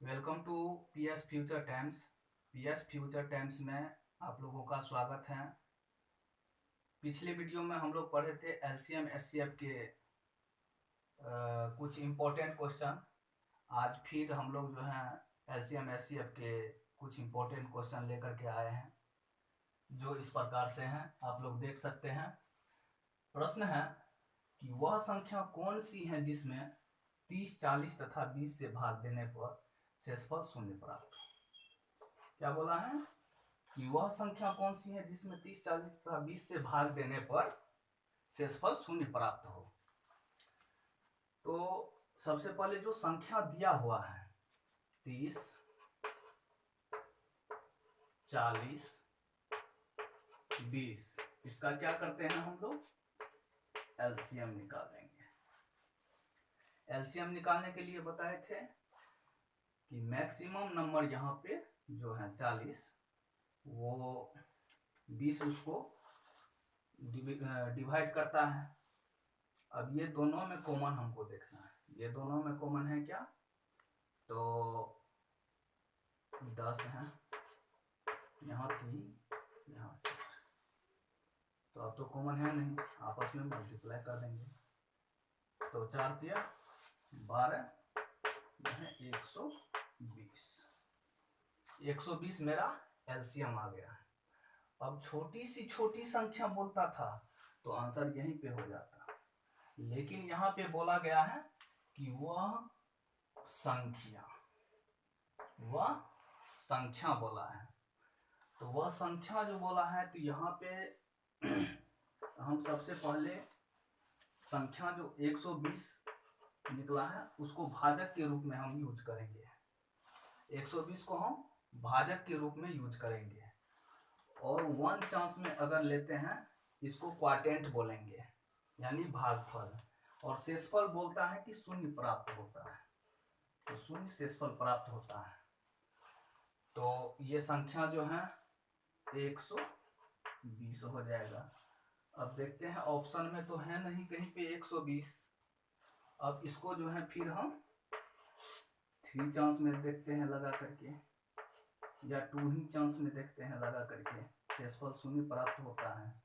Welcome to PS future times. PS future times में आप लोगों का स्वागत है। पिछले वीडियो में हम लोग पढ़े थे एलसीएम एचसीएफ के कुछ इम्पोर्टेंट क्वेश्चन। आज फिर हम लोग जो है एलसीएम एचसीएफ के कुछ इम्पोर्टेंट क्वेश्चन लेकर के आए हैं, जो इस प्रकार से हैं, आप लोग देख सकते हैं। प्रश्न है कि वह संख्या कौन सी है जिसमें 30, 40 तथा 20 से भाग देने पर शेषफल शून्य प्राप्त हो। क्या बोला है कि वह संख्या कौन सी है जिसमें 30, 40 तथा 20 से भाग देने पर शेषफल शून्य प्राप्त हो। तो सबसे पहले जो संख्या दिया हुआ है 30, 40, 20, इसका क्या करते हैं हम लोग एलसीएम निकालेंगे। एलसीएम निकालने के लिए बताए थे कि मैक्सिमम नंबर यहाँ पे जो है 40, वो 20 उसको डिवाइड करता है। अब ये दोनों में कॉमन हमको देखना है, ये दोनों में कॉमन है क्या, तो 10 है, यहाँ 3, यहाँ 6, तो अब तो कॉमन है नहीं, आपस में मल्टीप्लाई कर देंगे। तो 4 दिया 12, 120, 120 मेरा एलसीएम आ गया। अब छोटी सी छोटी संख्या बोलता था तो आंसर यहीं पे हो जाता, लेकिन यहाँ पे बोला गया है कि वह संख्या बोला है। तो वह संख्या जो बोला है, तो यहाँ पे हम सबसे पहले संख्या जो 120 निकला है उसको भाजक के रूप में हम यूज करेंगे। 120 को हम भाजक के रूप में यूज करेंगे, और 1 चांस में अगर लेते हैं इसको क्वार्टेंट बोलेंगे, यानी भागफल। और शेषफल बोलता है कि शून्य प्राप्त होता है, तो शून्य शेषफल प्राप्त होता है। तो ये संख्या जो है 120 हो जाएगा। अब देखते हैं, ऑप्शन में तो है नहीं कहीं पे 120। अब इसको जो है फिर हम 3 चांस में देखते हैं लगा करके, या 2 ही चांस में देखते हैं लगा करके, शेषफल शून्य प्राप्त होता है।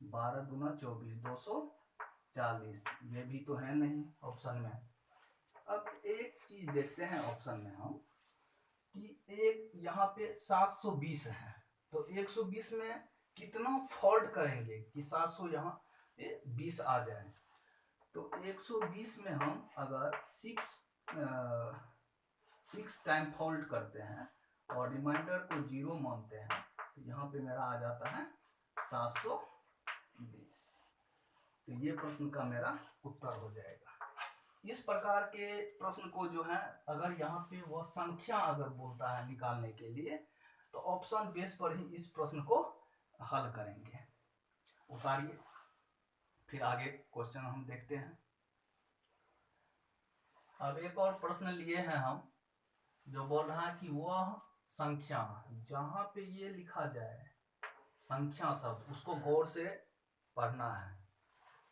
12 दूना 24, 240, ये भी तो है नहीं ऑप्शन में। अब एक चीज देखते हैं ऑप्शन में हम कि एक यहाँ पे 720 है, तो 120 में कितना फोल्ड करेंगे कि 700 यहाँ 20 आ जाए। तो 120 में हम अगर 6 टाइम फोल्ड करते हैं और रिमाइंडर को 0 मानते हैं, तो यहाँ पे मेरा आ जाता है 720। तो ये प्रश्न का मेरा उत्तर हो जाएगा। इस प्रकार के प्रश्न को जो है, अगर यहाँ पे वह संख्या अगर बोलता है निकालने के लिए, तो ऑप्शन बेस पर ही इस प्रश्न को हल करेंगे। उतारिए, फिर आगे क्वेश्चन हम देखते हैं। अब एक और प्रश्न लिए हैं हम, जो बोल रहा है कि वह संख्या, जहां पे ये लिखा जाए संख्या शब्द, उसको गौर से पढ़ना है।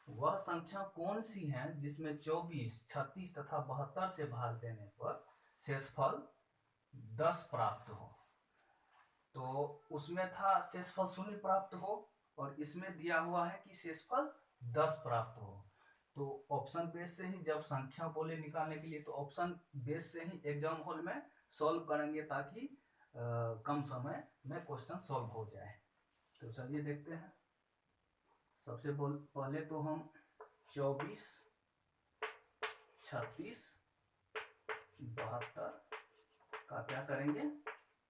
वह संख्या कौन सी है जिसमें 24, 36 तथा 72 से भाग देने पर शेषफल 10 प्राप्त हो। तो उसमें था शेषफल शून्य प्राप्त हो, और इसमें दिया हुआ है कि शेषफल 10 प्राप्त हो। तो ऑप्शन बेस से ही जब संख्या बोले निकालने के लिए, तो ऑप्शन बेस से ही एग्जाम हॉल में सॉल्व करेंगे, ताकि कम समय में क्वेश्चन सॉल्व हो जाए। तो चलिए देखते हैं। सबसे पहले तो हम 24, 36, 72 का क्या करेंगे,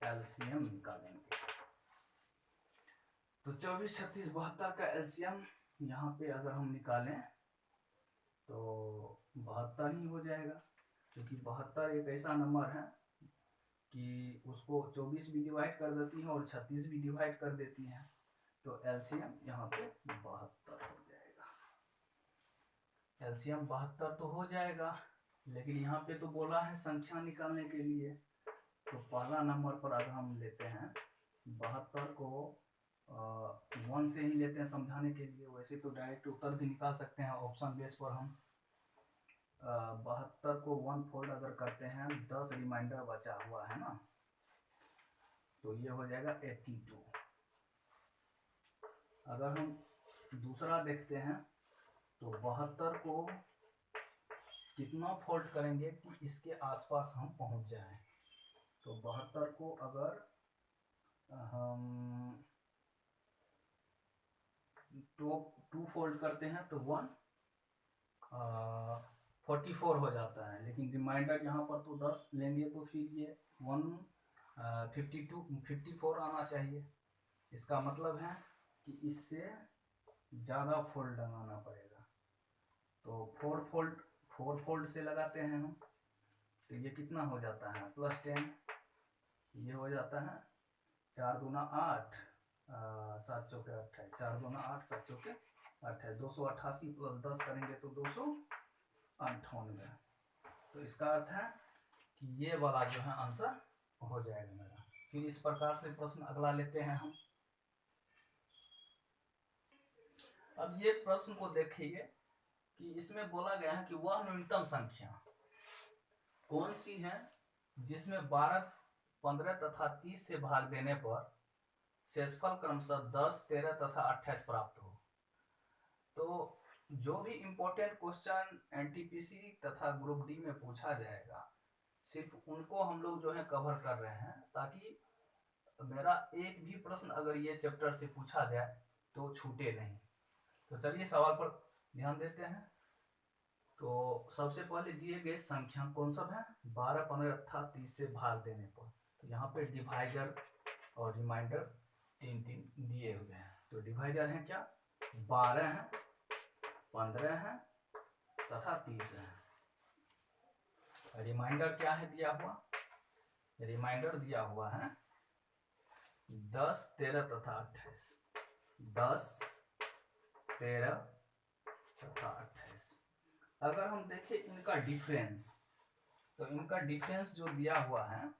एलसीएम निकालेंगे। तो 24, 36, 72 का एलसीएम यहाँ पे अगर हम निकालें तो 72 ही हो जाएगा, क्योंकि 72 एक ऐसा नंबर है कि उसको 24 भी डिवाइड कर देती है और 36 भी डिवाइड कर देती है। तो एलसीएम यहाँ पे 72 हो जाएगा। एलसीएम 72 तो हो जाएगा, लेकिन यहाँ पे तो बोला है संख्या निकालने के लिए। तो पहला नंबर पर अगर हम लेते हैं 72 को 1 से ही लेते हैं समझाने के लिए, वैसे तो डायरेक्ट उत्तर भी निकाल सकते हैं ऑप्शन बेस पर हम। 72 को 1 फोल्ड अगर करते हैं, 10 रिमाइंडर बचा हुआ है ना, तो ये हो जाएगा 82। अगर हम दूसरा देखते हैं तो 72 को कितना फोल्ड करेंगे कि इसके आसपास हम पहुंच जाएं। तो 72 को अगर हम टू फोल्ड करते हैं तो 44 हो जाता है, लेकिन रिमाइंडर यहाँ पर तो 10 लेंगे तो फिर ये 54 आना चाहिए। इसका मतलब है कि इससे ज़्यादा फोल्ड लगाना पड़ेगा। तो 4 फोल्ड से लगाते हैं हम, तो ये कितना हो जाता है +10, ये हो जाता है 4 दूना 8, 7 चौके 28, 4 दूना 8, 7 चौके 28, 288 + 10 करेंगे तो 298। तो इसका अर्थ है कि ये वाला जो है आंसर हो जाएगा मेरा। फिर इस प्रकार से प्रश्न अगला लेते हैं हम। अब ये प्रश्न को देखिए कि इसमें बोला गया है कि वह न्यूनतम संख्या कौन सी है जिसमें 12, 15 तथा 30 से भाग देने पर शेषफल क्रमशः 10, 13 तथा 28 प्राप्त हो। तो जो भी इम्पोर्टेंट क्वेश्चन एनटीपीसी तथा ग्रुप डी में पूछा जाएगा, सिर्फ उनको हम लोग जो है कवर कर रहे हैं, ताकि मेरा एक भी प्रश्न अगर ये चैप्टर से पूछा जाए तो छूटे नहीं। तो चलिए सवाल पर ध्यान देते हैं। तो सबसे पहले दिए गए संख्या कौन सब है, 12, 15 तथा 30 से भाग देने पर। तो यहाँ पे डिवाइजर और रिमाइंडर 3 दिए हुए हैं। तो डिवाइजर है क्या, 12 है, 15 है तथा 30 है। रिमाइंडर क्या है दिया हुआ, रिमाइंडर दिया हुआ है 10, 13 तथा 28, 10, 13 तथा 28। अगर हम देखें इनका डिफरेंस, तो इनका डिफरेंस जो दिया हुआ है,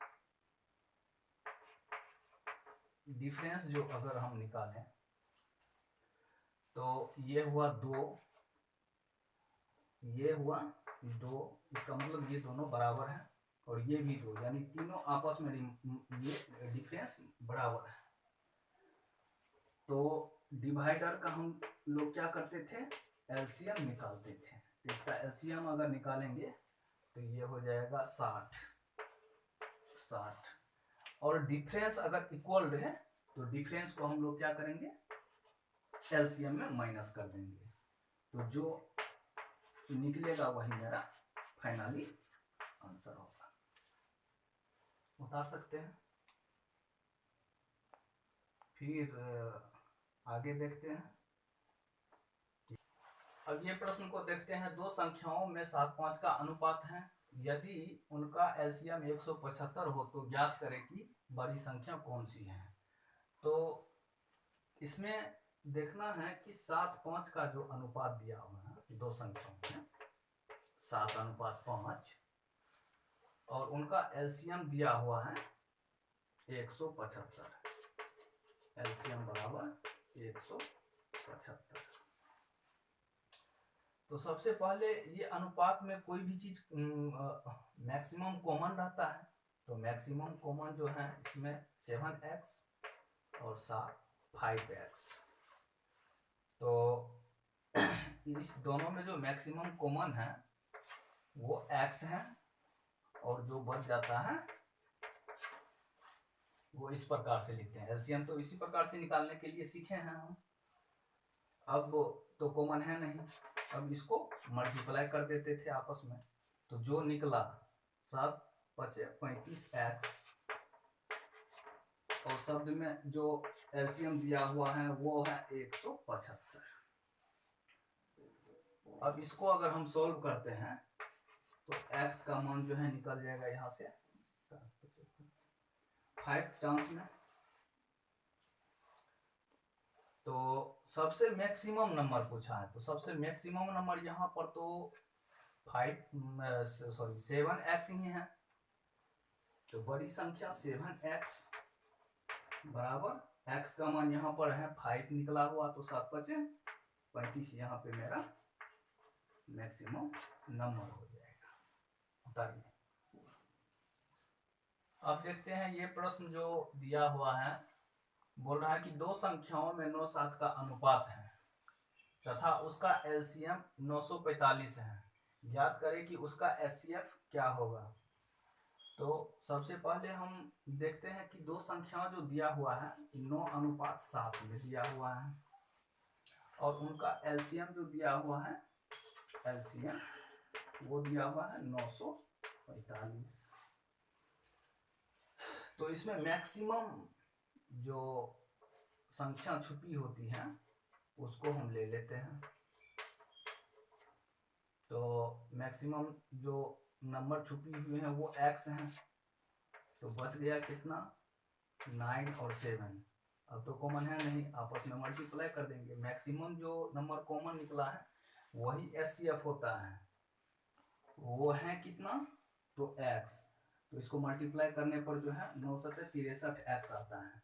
डिफरेंस जो अगर हम निकालें तो ये हुआ 2, ये हुआ 2, इसका मतलब ये दोनों बराबर हैं, और ये भी 2, यानी तीनों आपस में ये डिफरेंस बराबर है। तो डिवाइडर का हम लोग क्या करते थे, एलसीएम निकालते थे। इसका एलसीएम अगर निकालेंगे तो ये हो जाएगा 60, और डिफरेंस अगर इक्वल रहे तो डिफरेंस को हम लोग क्या करेंगे, एलसीएम में माइनस कर देंगे। तो जो निकलेगा वही मेरा फाइनली आंसर होगा। उतार सकते हैं। फिर आगे देखते हैं। अब ये प्रश्न को देखते हैं, दो संख्याओं में 7, 5 का अनुपात है, यदि उनका एलसीएम 175 हो तो ज्ञात करें कि बड़ी संख्या कौन सी है। तो इसमें देखना है कि 7, 5 का जो अनुपात दिया हुआ है दो संख्याओं में, 7:5, और उनका एलसीएम दिया हुआ है 175, एलसीएम बराबर 175। तो सबसे पहले ये अनुपात में कोई भी चीज मैक्सिमम कॉमन रहता है। तो मैक्सिमम कॉमन जो है इसमें 7x और 5x। तो इस दोनों में जो मैक्सिमम कॉमन है वो x है, और जो बच जाता है वो इस प्रकार से लिखते हैं। एलसीएम तो इसी प्रकार से निकालने के लिए सीखे हैं हम। अब तो कॉमन है नहीं, अब इसको मल्टीप्लाई कर देते थे आपस में। तो जो निकला 7, 5, 35x, और शब्द में जो एलसीएम दिया हुआ है वो है 175। अब इसको अगर हम सॉल्व करते हैं तो x का मान जो है निकल जाएगा यहाँ से 5 चांस में। तो सबसे मैक्सिमम नंबर पूछा है, तो सबसे मैक्सिमम नंबर यहाँ पर तो 7x ही है। तो बड़ी संख्या 7x बराबर x का मान यहाँ पर है 5 निकला हुआ, तो 7, 5, 35 यहाँ पे मेरा मैक्सिमम नंबर हो गया। उतारिए। अब देखते हैं ये प्रश्न जो दिया हुआ है, बोल रहा है कि दो संख्याओं में 9 7 का अनुपात है तथा उसका एलसीएम 945 है, याद करें कि उसका एचसीएफ क्या होगा। तो सबसे पहले हम देखते हैं कि दो संख्याओं जो दिया हुआ है 9:7 में दिया हुआ है और उनका एलसीएम जो दिया हुआ है, एलसीएम वो दिया हुआ है 945। तो इसमें मैक्सिमम जो संख्या छुपी होती है उसको हम ले लेते हैं। तो मैक्सिमम जो नंबर छुपी हुई है वो x है, तो बच गया कितना 9 और 7। अब तो कॉमन है नहीं, आपस में मल्टीप्लाई कर देंगे। मैक्सिमम जो नंबर कॉमन निकला है वही एचसीएफ होता है, वो है कितना तो x। तो इसको मल्टीप्लाई करने पर जो है 9 7 63x आता है।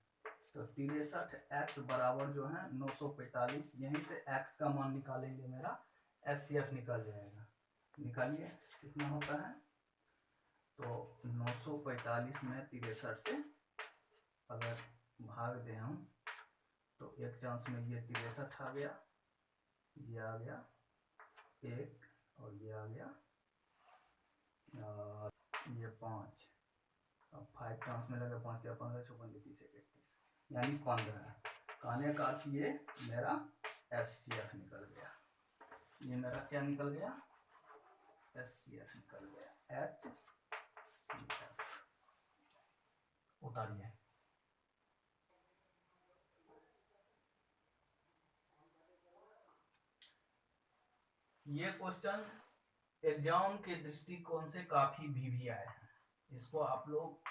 तो 63x बराबर जो है 945। यहीं से x का मान निकालेंगे, मेरा एचसीएफ निकल जाएगा। निकालिए कितना होता है। तो 945 में 63 से अगर भाग दें हम तो एक चांस में ये 63 आ गया, ये आ गया 1 और ये आ गया ये 5। अब 5 चांस में लगा 5 या 15 56 30 31, यानी 15। कहने का अर्थ ये मेरा एचसीएफ निकल गया। ये मेरा क्या निकल गया, एचसीएफ निकल गया, एचसीएफ। उतारिए। ये क्वेश्चन एग्जाम के दृष्टिकोण से काफी भी आए हैं, इसको आप लोग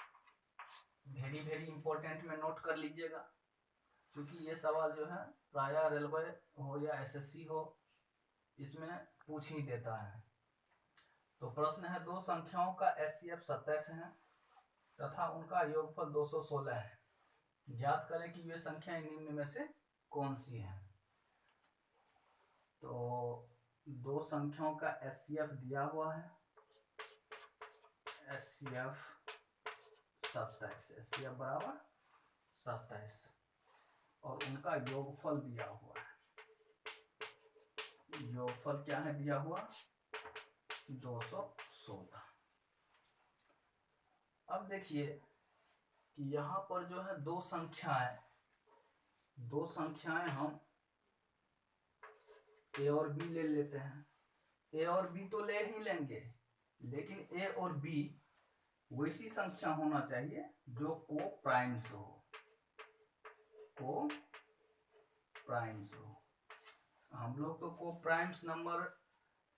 वेरी इंपॉर्टेंट में नोट कर लीजिएगा, क्योंकि ये सवाल जो है प्रायः रेलवे हो या एसएससी हो इसमें पूछ ही देता है। तो प्रश्न है दो संख्याओं का एचसीएफ 27 है तथा उनका योगफल 216 है, ज्ञात करें कि वे संख्याएं निम्न में से कौन सी है। तो दो संख्याओं का एचसीएफ दिया हुआ है, एचसीएफ 27, एचसीएफ बराबर 27 और उनका योगफल दिया हुआ है। योगफल क्या है दिया हुआ 216। अब देखिए कि यहाँ पर जो है दो संख्याएं हम ए और बी ले लेते हैं। ए और बी तो ले ही लेंगे, लेकिन ए और बी वैसी संख्या होना चाहिए जो को प्राइम्स हो, को प्राइम्स हो। हम लोग तो को प्राइम्स नंबर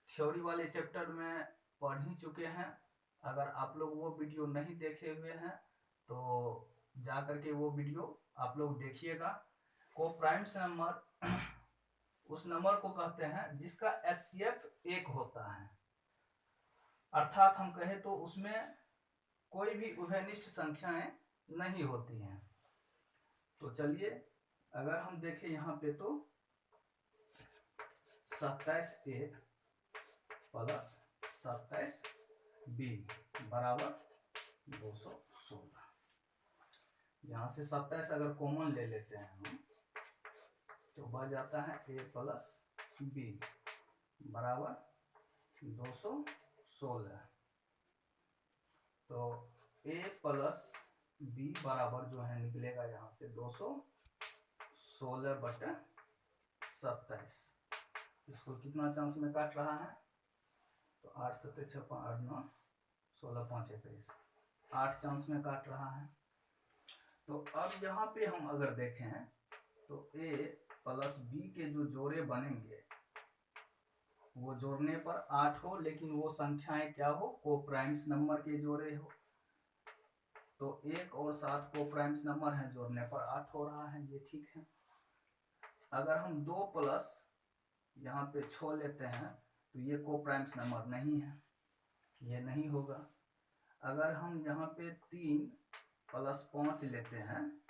थ्योरी वाले चैप्टर में पढ़ ही चुके हैं। अगर आप लोग वो वीडियो नहीं देखे हुए हैं तो जा करके वो वीडियो आप लोग देखिएगा। को प्राइम्स नंबर उस नंबर को कहते हैं जिसका एचसीएफ 1 होता है, अर्थात हम कहे तो उसमें कोई भी उभयनिष्ठ संख्याएं नहीं होती हैं। तो चलिए अगर हम देखें यहाँ पे तो 27A प्लस 27B बराबर 216। यहाँ से 27 अगर कॉमन ले लेते हैं हम तो बच जाता है A प्लस B बराबर 216। तो A प्लस B बराबर जो है निकलेगा यहाँ से 216/27। इसको कितना चांस में काट रहा है तो 8 7 56 8 9 16 5 21, 8 चांस में काट रहा है। तो अब यहाँ पे हम अगर देखें तो A प्लस B के जो जोड़े बनेंगे वो जोड़ने पर 8 हो, लेकिन वो संख्याएं क्या हो को प्राइम्स नंबर के जोड़े हो। तो 1 और 7 को प्राइम्स नंबर है, जोड़ने पर 8 हो रहा है, ये ठीक है। अगर हम 2 प्लस यहाँ पे 6 लेते हैं तो ये को प्राइम्स नंबर नहीं है, ये नहीं होगा। अगर हम यहाँ पे 3 प्लस 5 लेते हैं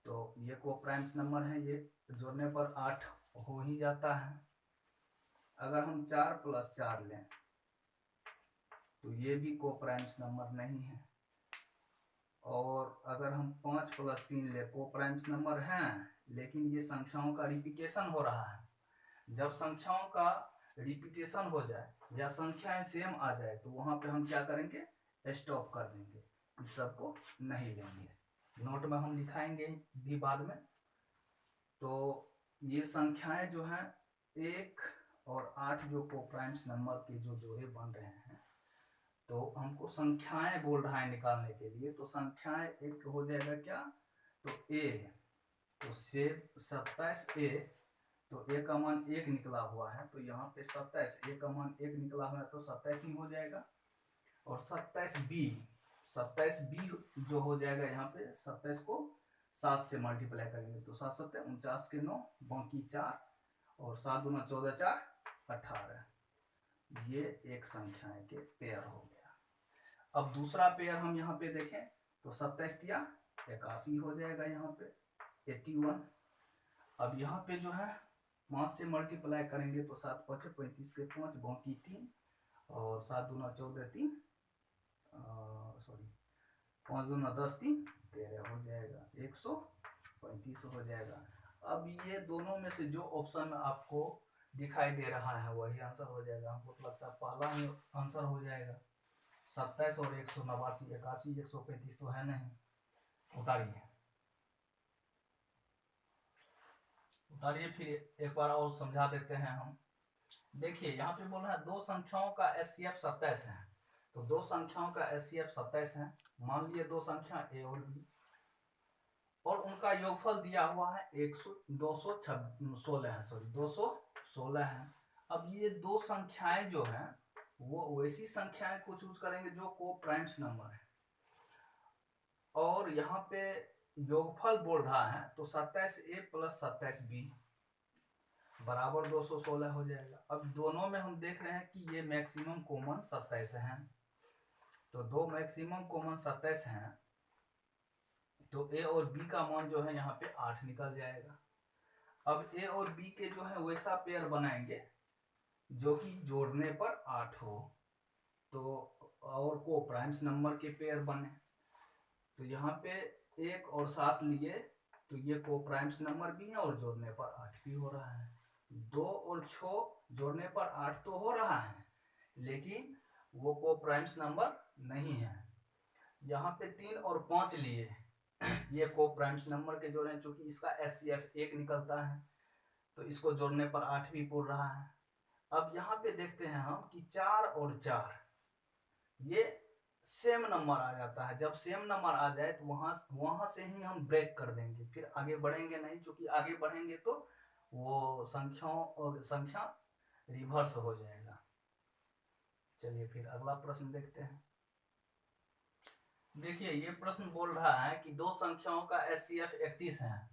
तो ये को प्राइम्स नंबर है, ये जोड़ने पर 8 हो ही जाता है। अगर हम 4 प्लस 4 लें तो ये भी कोप्राइम्स नंबर नहीं है। और अगर हम 5 + 3 ले, कोप्राइम्स नंबर हैं लेकिन ये संख्याओं का रिपीटेशन हो रहा है। जब संख्याओं का रिपीटेशन हो जाए या संख्याएं सेम आ जाए तो वहां पे हम क्या करेंगे, स्टॉप कर देंगे, इस सबको नहीं लेंगे। नोट में हम लिखाएंगे भी बाद में। तो ये संख्याएं जो हैं 1 और 8 जो कोप्राइम्स नंबर के जो जोड़े बन रहे हैं, तो हमको संख्याएं बोल रहा है निकालने के लिए। तो संख्याएं एक हो जाएगा क्या, तो ए, तो से 27A, तो ए का मान 1 निकला हुआ है, तो यहाँ पे 27, ए का मान 1 निकला हुआ है तो 27 ही हो जाएगा। और 27B जो हो जाएगा यहाँ पे 27 को 7 से मल्टीप्लाई करेंगे तो 7 7 49 के 9 बाकी 4 और 7 दूना 14 4 18। ये एक संख्याएं के पेयर हो गया। अब दूसरा पेयर हम यहाँ पे देखें तो 27 या 81 हो जाएगा, यहाँ पे 81। अब यहाँ पे जो है 5 से मल्टीप्लाई करेंगे तो 7 5 35 के 5 बाकी 3 और 7 दूना 14 3 5 दूना 10 3 13 हो जाएगा, 135 हो जाएगा। अब ये दोनों में से जो ऑप्शन आपको दिखाई दे रहा है वही आंसर हो जाएगा। हमको तो लगता है पहला ही आंसर हो जाएगा। 27 और 189, 81 135 तो है नहीं। उतारिए उतारिए, फिर एक बार और समझा देते हैं हम। देखिए यहाँ पे बोल रहा है दो संख्याओं का HCF 27 है, तो दो संख्याओं का HCF 27 है। मान लिए दो संख्या A और B और उनका योगफल दिया हुआ है 216 है, सॉरी 216 है। अब ये दो संख्याएं जो हैं वो वैसी संख्याएं को चूज करेंगे जो कोप्राइम्स नंबर है, और यहाँ पे योगफल बोल रहा है तो 27A + 27B बराबर 216 हो जाएगा। अब दोनों में हम देख रहे हैं कि ये मैक्सिमम कॉमन 27 है, तो दो मैक्सिमम कॉमन 27 हैं, तो A और B का मान जो है यहाँ पे 8 निकल जाएगा। अब A और B के जो है वैसा पेयर बनाएंगे जो कि जोड़ने पर 8 हो, तो और कोप्राइम्स नंबर के पेयर बने। तो यहाँ पे 1 और 7 लिए तो ये कोप्राइम्स नंबर भी है और जोड़ने पर 8 भी हो रहा है। 2 और 6 जोड़ने पर 8 तो हो रहा है लेकिन वो कोप्राइम्स नंबर नहीं है। यहाँ पे 3 और 5 लिए ये कोप्राइम्स नंबर के जोड़े हैं, चूंकि इसका HCF 1 निकलता है तो इसको जोड़ने पर 8 भी पूर रहा है। अब यहाँ पे देखते हैं हम कि 4 और 4 ये सेम नंबर आ जाता है। जब सेम नंबर आ जाए तो वहां से ही हम ब्रेक कर देंगे, फिर आगे बढ़ेंगे नहीं, क्योंकि आगे बढ़ेंगे तो वो संख्या रिवर्स हो जाएगा। चलिए फिर अगला प्रश्न देखते हैं। देखिए ये प्रश्न बोल रहा है कि दो संख्याओं का HCF 31 है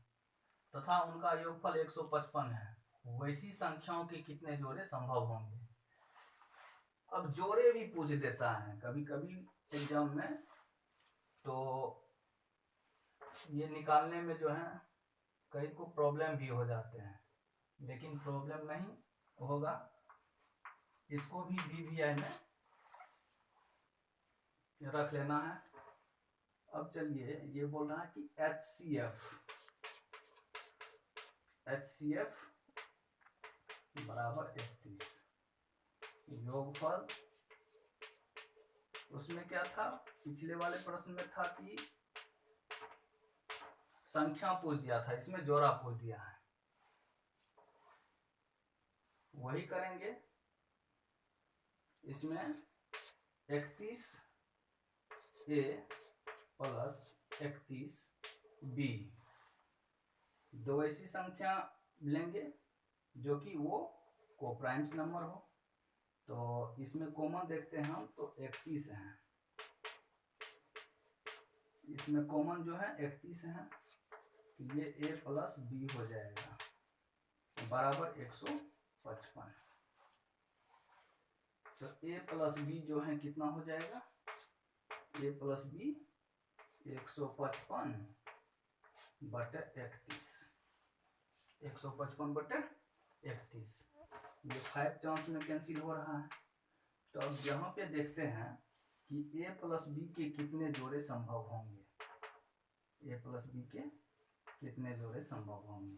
तथा उनका योगफल 155 है, वैसी संख्याओं के कितने जोड़े संभव होंगे। अब जोड़े भी पूछ देता है कभी कभी एग्जाम में, तो ये निकालने में जो है कई को प्रॉब्लम भी हो जाते हैं, लेकिन प्रॉब्लम नहीं होगा, इसको भी VVI में रख लेना है। अब चलिए ये बोल रहा है कि HCF बराबर 31, योगफल उसमें क्या था, पिछले वाले प्रश्न में था कि संख्या पूछ दिया था, इसमें जोड़ा पूछ दिया है, वही करेंगे। इसमें 31A + 31B दो ऐसी संख्या लेंगे जो कि वो कोप्राइम्स नंबर हो। तो इसमें कॉमन देखते हैं हम तो 31 है, इसमें कॉमन जो है 31 है, तो ये A + B हो जाएगा बराबर 155। तो A + B जो है कितना हो जाएगा, A + B 155 बटे 31, 155 बटे 31। ये 5 चांस में कैंसिल हो रहा है, तो अब यहाँ पे देखते हैं कि a प्लस बी के कितने जोड़े संभव होंगे, a प्लस बी के कितने जोड़े संभव होंगे।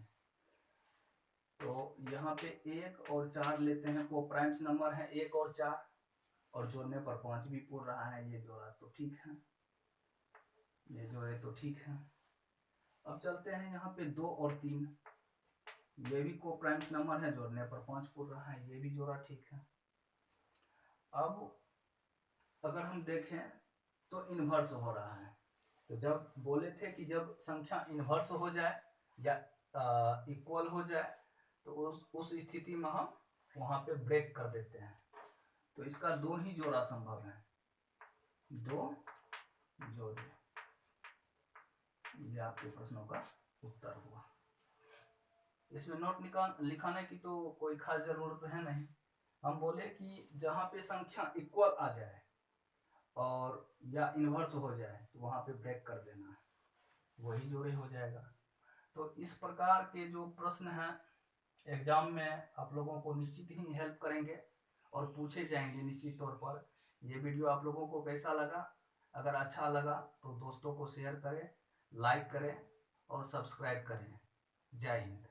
तो यहाँ पे 1 और 4 लेते हैं, वो प्राइम्स नंबर है 1 और 4, और जोड़ने पर 5 भी पूर रहा है, ये जोड़ा तो ठीक है, ये जोड़े तो ठीक है। अब चलते हैं यहाँ पे 2 और 3, ये भी को प्राइम्स नंबर है, जोड़ने पर 5 पूर रहा है, ये भी जोड़ा ठीक है। अब अगर हम देखें तो इन्वर्स हो रहा है, तो जब बोले थे कि जब संख्या इन्वर्स हो जाए या इक्वल हो जाए तो उस स्थिति में हम वहां पे ब्रेक कर देते हैं। तो इसका 2 ही जोड़ा संभव है, 2 जोड़े। ये आपके प्रश्नों का उत्तर हुआ। इसमें नोट लिखाने की तो कोई खास जरूरत है नहीं। हम बोले कि जहां पे संख्या इक्वल आ जाए और या इन्वर्स हो जाए तो वहां पे ब्रेक कर देना है, वही जोड़े हो जाएगा। तो इस प्रकार के जो प्रश्न हैं एग्जाम में आप लोगों को निश्चित ही हेल्प करेंगे और पूछे जाएंगे निश्चित तौर पर। ये वीडियो आप लोगों को कैसा लगा? अगर अच्छा लगा तो दोस्तों को शेयर करें, लाइक करें और सब्सक्राइब करें। जय हिंद।